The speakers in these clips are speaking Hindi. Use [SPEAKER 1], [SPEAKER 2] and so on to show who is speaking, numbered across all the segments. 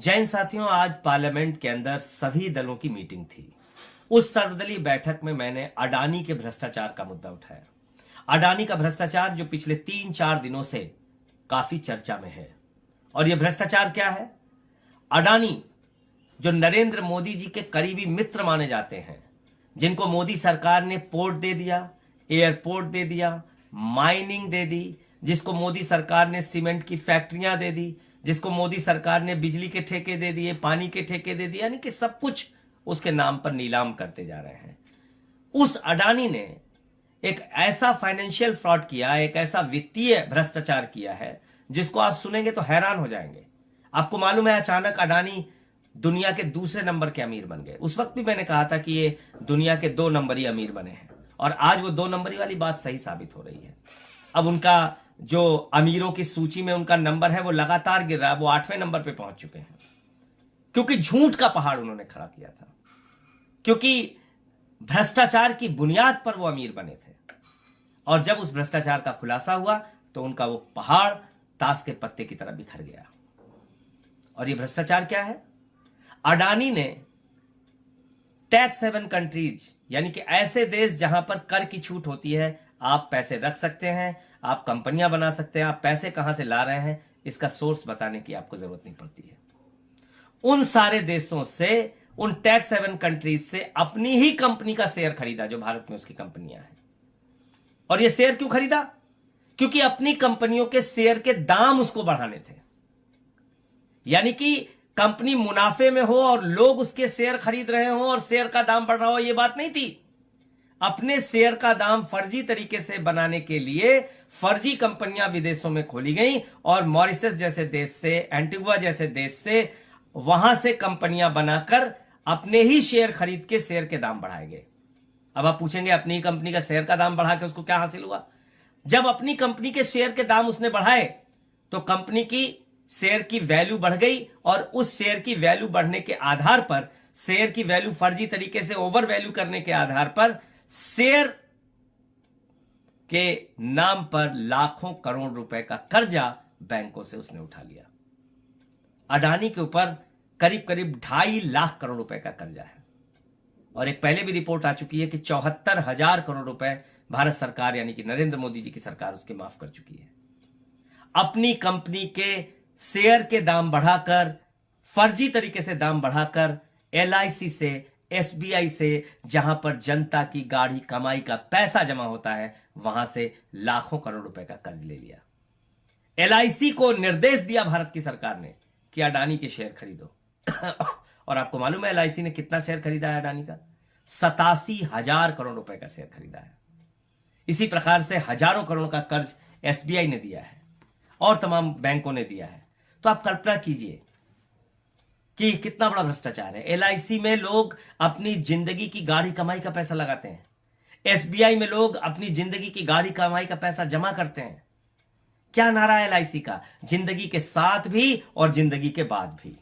[SPEAKER 1] जैन साथियों, आज पार्लियामेंट के अंदर सभी दलों की मीटिंग थी। उस सर्वदलीय बैठक में मैंने अडानी के भ्रष्टाचार का मुद्दा उठाया। अडानी का भ्रष्टाचार जो पिछले 3-4 दिनों से काफी चर्चा में है। और यह भ्रष्टाचार क्या है? अडानी जो नरेंद्र मोदी जी के करीबी मित्र माने जाते हैं, जिनको मोदी सरकार ने पोर्ट दे दिया, एयरपोर्ट दे दिया, माइनिंग दे दी, जिसको मोदी सरकार ने सीमेंट की फैक्ट्रियां दे दी, जिसको मोदी सरकार ने बिजली के ठेके दे दिए, पानी के ठेके दे दिए, यानी कि सब कुछ उसके नाम पर नीलाम करते जा रहे हैं। उस अडानी ने एक ऐसा फाइनेंशियल फ्रॉड किया, एक ऐसा वित्तीय भ्रष्टाचार किया है जिसको आप सुनेंगे तो हैरान हो जाएंगे। आपको मालूम है, अचानक अडानी दुनिया के दूसरे नंबर के अमीर बन गए। उस वक्त भी मैंने कहा था कि ये दुनिया के 2 नंबरी अमीर बने हैं, और आज वो 2 नंबरी वाली बात सही साबित हो रही है। अब उनका जो अमीरों की सूची में उनका नंबर है वो लगातार गिर रहा है। वो 8वें नंबर पे पहुंच चुके हैं, क्योंकि झूठ का पहाड़ उन्होंने खड़ा किया था, क्योंकि भ्रष्टाचार की बुनियाद पर वो अमीर बने थे। और जब उस भ्रष्टाचार का खुलासा हुआ तो उनका वो पहाड़ ताश के पत्ते की तरह बिखर गया। और ये भ्रष्टाचार क्या है? अडानी ने टैक्स हेवन कंट्रीज, यानी कि ऐसे देश जहां पर कर की छूट होती है, आप पैसे रख सकते हैं, आप कंपनियां बना सकते हैं, आप पैसे कहां से ला रहे हैं इसका सोर्स बताने की आपको जरूरत नहीं पड़ती है। उन सारे देशों से, उन टैक्स हेवन कंट्रीज से अपनी ही कंपनी का शेयर खरीदा जो भारत में उसकी कंपनियां हैं। और ये शेयर क्यों खरीदा? क्योंकि अपनी कंपनियों के शेयर के दाम उसको बढ़ाने थे। यानी कि कंपनी मुनाफे में हो और लोग उसके शेयर खरीद रहे हो और शेयर का दाम बढ़ रहा हो, यह बात नहीं थी। अपने शेयर का दाम फर्जी तरीके से बनाने के लिए फर्जी कंपनियां विदेशों में खोली गई, और मॉरिशस जैसे देश से, एंटीगुआ जैसे देश से, वहां से कंपनियां बनाकर अपने ही शेयर खरीद के शेयर के दाम बढ़ाए गए। अब आप पूछेंगे, अपनी ही कंपनी का शेयर का दाम बढ़ा के उसको क्या हासिल हुआ? जब अपनी कंपनी के शेयर के दाम उसने बढ़ाए तो कंपनी की शेयर की वैल्यू बढ़ गई, और उस शेयर की वैल्यू बढ़ने के आधार पर, शेयर की वैल्यू फर्जी तरीके से ओवर वैल्यू करने के आधार पर, शेयर के नाम पर लाखों करोड़ रुपए का कर्जा बैंकों से उसने उठा लिया। अडानी के ऊपर करीब करीब 2.5 लाख करोड़ रुपए का कर्जा है। और एक पहले भी रिपोर्ट आ चुकी है कि 74,000 करोड़ रुपए भारत सरकार, यानी कि नरेंद्र मोदी जी की सरकार, उसके माफ कर चुकी है। अपनी कंपनी के शेयर के दाम बढ़ाकर, फर्जी तरीके से दाम बढ़ाकर, LIC से, SBI से, जहां पर जनता की गाढ़ी कमाई का पैसा जमा होता है, वहां से लाखों करोड़ रुपए का कर्ज ले लिया। LIC को निर्देश दिया भारत की सरकार ने कि अडानी के शेयर खरीदो। और आपको मालूम है LIC ने कितना शेयर खरीदा है अडानी का? 87,000 करोड़ रुपए का शेयर खरीदा है। इसी प्रकार से हजारों करोड़ का कर्ज SBI ने दिया है और तमाम बैंकों ने दिया है। तो आप कल्पना कीजिए कि कितना बड़ा भ्रष्टाचार है। LIC में लोग अपनी जिंदगी की गाढ़ी कमाई का पैसा लगाते हैं, SBI में लोग अपनी जिंदगी की गाढ़ी कमाई का पैसा जमा करते हैं। क्या नारा है LIC का? जिंदगी के साथ भी और जिंदगी के बाद भी।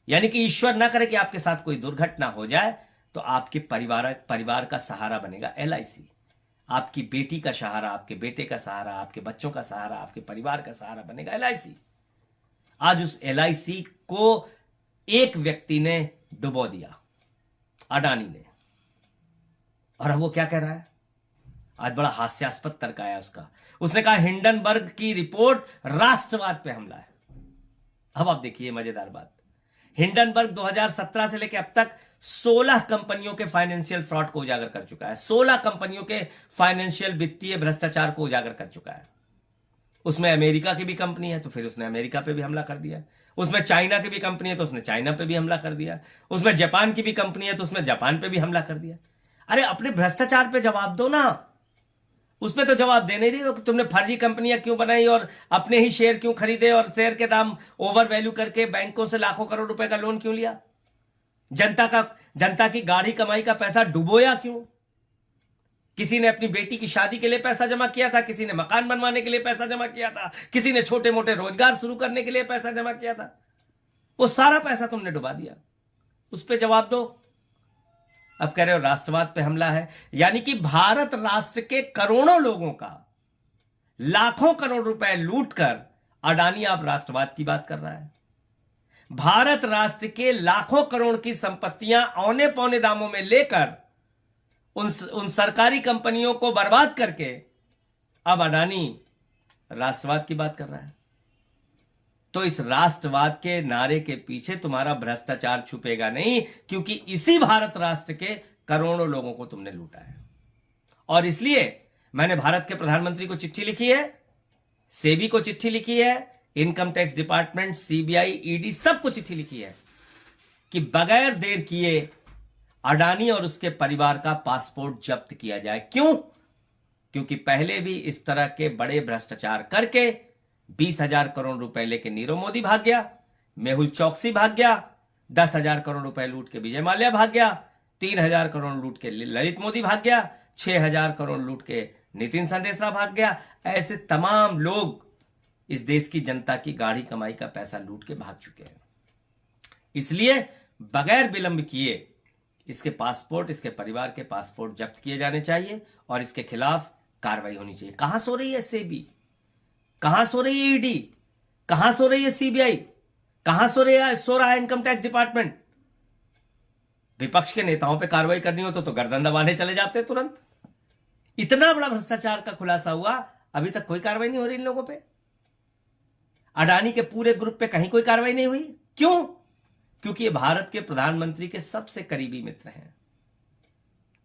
[SPEAKER 1] यानी कि ईश्वर ना करे कि आपके साथ कोई दुर्घटना हो जाए तो आपके परिवार का सहारा बनेगा LIC। आपकी बेटी का सहारा, आपके बेटे का सहारा, आपके बच्चों का सहारा, आपके परिवार का सहारा बनेगा LIC। आज उस LIC को एक व्यक्ति ने डुबो दिया, अडानी ने। और अब वो क्या कह रहा है? आज बड़ा हास्यास्पद तर्क आया उसका। उसने कहा हिंडनबर्ग की रिपोर्ट राष्ट्रवाद पे हमला है। अब आप देखिए मजेदार बात। हिंडनबर्ग 2017 से लेकर अब तक 16 कंपनियों के फाइनेंशियल फ्रॉड को उजागर कर चुका है। 16 कंपनियों के फाइनेंशियल वित्तीय भ्रष्टाचार को उजागर कर चुका है। उसमें अमेरिका की भी कंपनी है तो फिर उसने अमेरिका पे भी हमला कर दिया। उसमें चाइना की भी कंपनी है तो उसने चाइना पे भी हमला कर दिया। उसमें जापान की भी कंपनी है तो उसने जापान पे भी हमला कर दिया। अरे अपने भ्रष्टाचार पे जवाब दो ना। उसमें तो जवाब दे नहीं रही हो कि तुमने फर्जी कंपनियां क्यों बनाई और अपने ही शेयर क्यों खरीदे और शेयर के दाम ओवर वैल्यू करके बैंकों से लाखों करोड़ रुपए का लोन क्यों लिया? जनता की गाढ़ी कमाई का पैसा डुबोया क्यों? किसी ने अपनी बेटी की शादी के लिए पैसा जमा किया था, किसी ने मकान बनवाने के लिए पैसा जमा किया था, किसी ने छोटे मोटे रोजगार शुरू करने के लिए पैसा जमा किया था। वो सारा पैसा तुमने डुबा दिया। उस पर जवाब दो। अब कह रहे हो राष्ट्रवाद पे हमला है। यानी कि भारत राष्ट्र के करोड़ों लोगों का लाखों करोड़ रुपए लूट कर अडानी आप राष्ट्रवाद की बात कर रहा है। भारत राष्ट्र के लाखों करोड़ की संपत्तियां औने पौने दामों में लेकर उन सरकारी कंपनियों को बर्बाद करके अब अडानी राष्ट्रवाद की बात कर रहा है। तो इस राष्ट्रवाद के नारे के पीछे तुम्हारा भ्रष्टाचार छुपेगा नहीं, क्योंकि इसी भारत राष्ट्र के करोड़ों लोगों को तुमने लूटा है। और इसलिए मैंने भारत के प्रधानमंत्री को चिट्ठी लिखी है, सेबी को चिट्ठी लिखी है, income tax department, CBI, ED सबको चिट्ठी लिखी है कि बगैर देर किए अडानी और उसके परिवार का पासपोर्ट जब्त किया जाए। क्यों? क्योंकि पहले भी इस तरह के बड़े भ्रष्टाचार करके 20,000 करोड़ रुपए लेके नीरव मोदी भाग गया, मेहुल चौकसी भाग गया, 10,000 करोड़ रुपए लूट के विजय माल्या भाग गया, 3,000 करोड़ लूट के ललित मोदी भाग गया, 6,000 करोड़ लूट के नितिन संदेशरा भाग गया। ऐसे तमाम लोग इस देश की जनता की गाढ़ी कमाई का पैसा लूट के भाग चुके हैं। इसलिए बगैर विलंब किए इसके पासपोर्ट, इसके परिवार के पासपोर्ट जब्त किए जाने चाहिए और इसके खिलाफ कार्रवाई होनी चाहिए। कहां सो रही है सेबी, कहां सो रही है ईडी, कहां सो रही है सीबीआई, कहां सो रहा है इनकम टैक्स डिपार्टमेंट? विपक्ष के नेताओं पे कार्रवाई करनी हो तो गर्दन दबाने चले जाते तुरंत। इतना बड़ा भ्रष्टाचार का खुलासा हुआ, अभी तक कोई कार्रवाई नहीं हो रही इन लोगों पे। अडानी के पूरे ग्रुप पे कहीं कोई कार्रवाई नहीं हुई। क्यों? क्योंकि ये भारत के प्रधानमंत्री के सबसे करीबी मित्र हैं।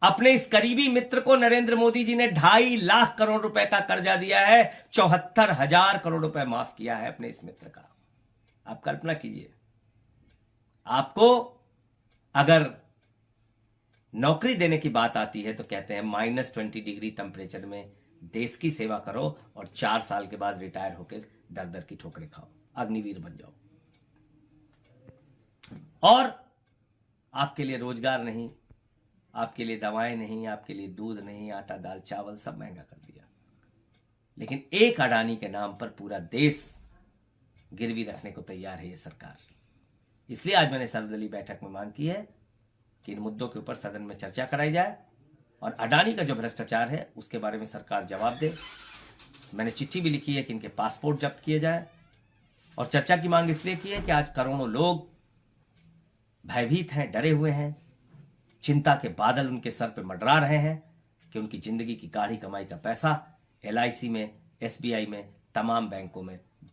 [SPEAKER 1] अपने इस करीबी मित्र को नरेंद्र मोदी जी ने 2.5 लाख करोड़ रुपए का कर्जा दिया है, 74,000 करोड़ रुपए माफ किया है अपने इस मित्र का। आप कल्पना कीजिए, आपको अगर नौकरी देने की बात आती है तो कहते हैं -20 डिग्री टेम्परेचर में देश की सेवा करो और 4 साल के बाद रिटायर होकर दर दर की ठोकरें खाओ, अग्निवीर बन जाओ। और आपके लिए रोजगार नहीं, आपके लिए दवाएं नहीं, आपके लिए दूध नहीं, आटा दाल चावल सब महंगा कर दिया। लेकिन एक अडानी के नाम पर पूरा देश गिरवी रखने को तैयार है ये सरकार। इसलिए आज मैंने सर्वदलीय बैठक में मांग की है कि इन मुद्दों के ऊपर सदन में चर्चा कराई जाए और अडानी का जो भ्रष्टाचार है उसके बारे में सरकार जवाब दे। मैंने चिट्ठी भी लिखी है कि इनके पासपोर्ट जब्त किए जाए और चर्चा की मांग इसलिए की है कि आज करोड़ों लोग भयभीत हैं, डरे हुए हैं, चिंता के बादल उनके सर पर मंडरा रहे हैं कि उनकी जिंदगी की गाढ़ी कमाई का पैसा LIC में, SBI में, तमाम बैंकों में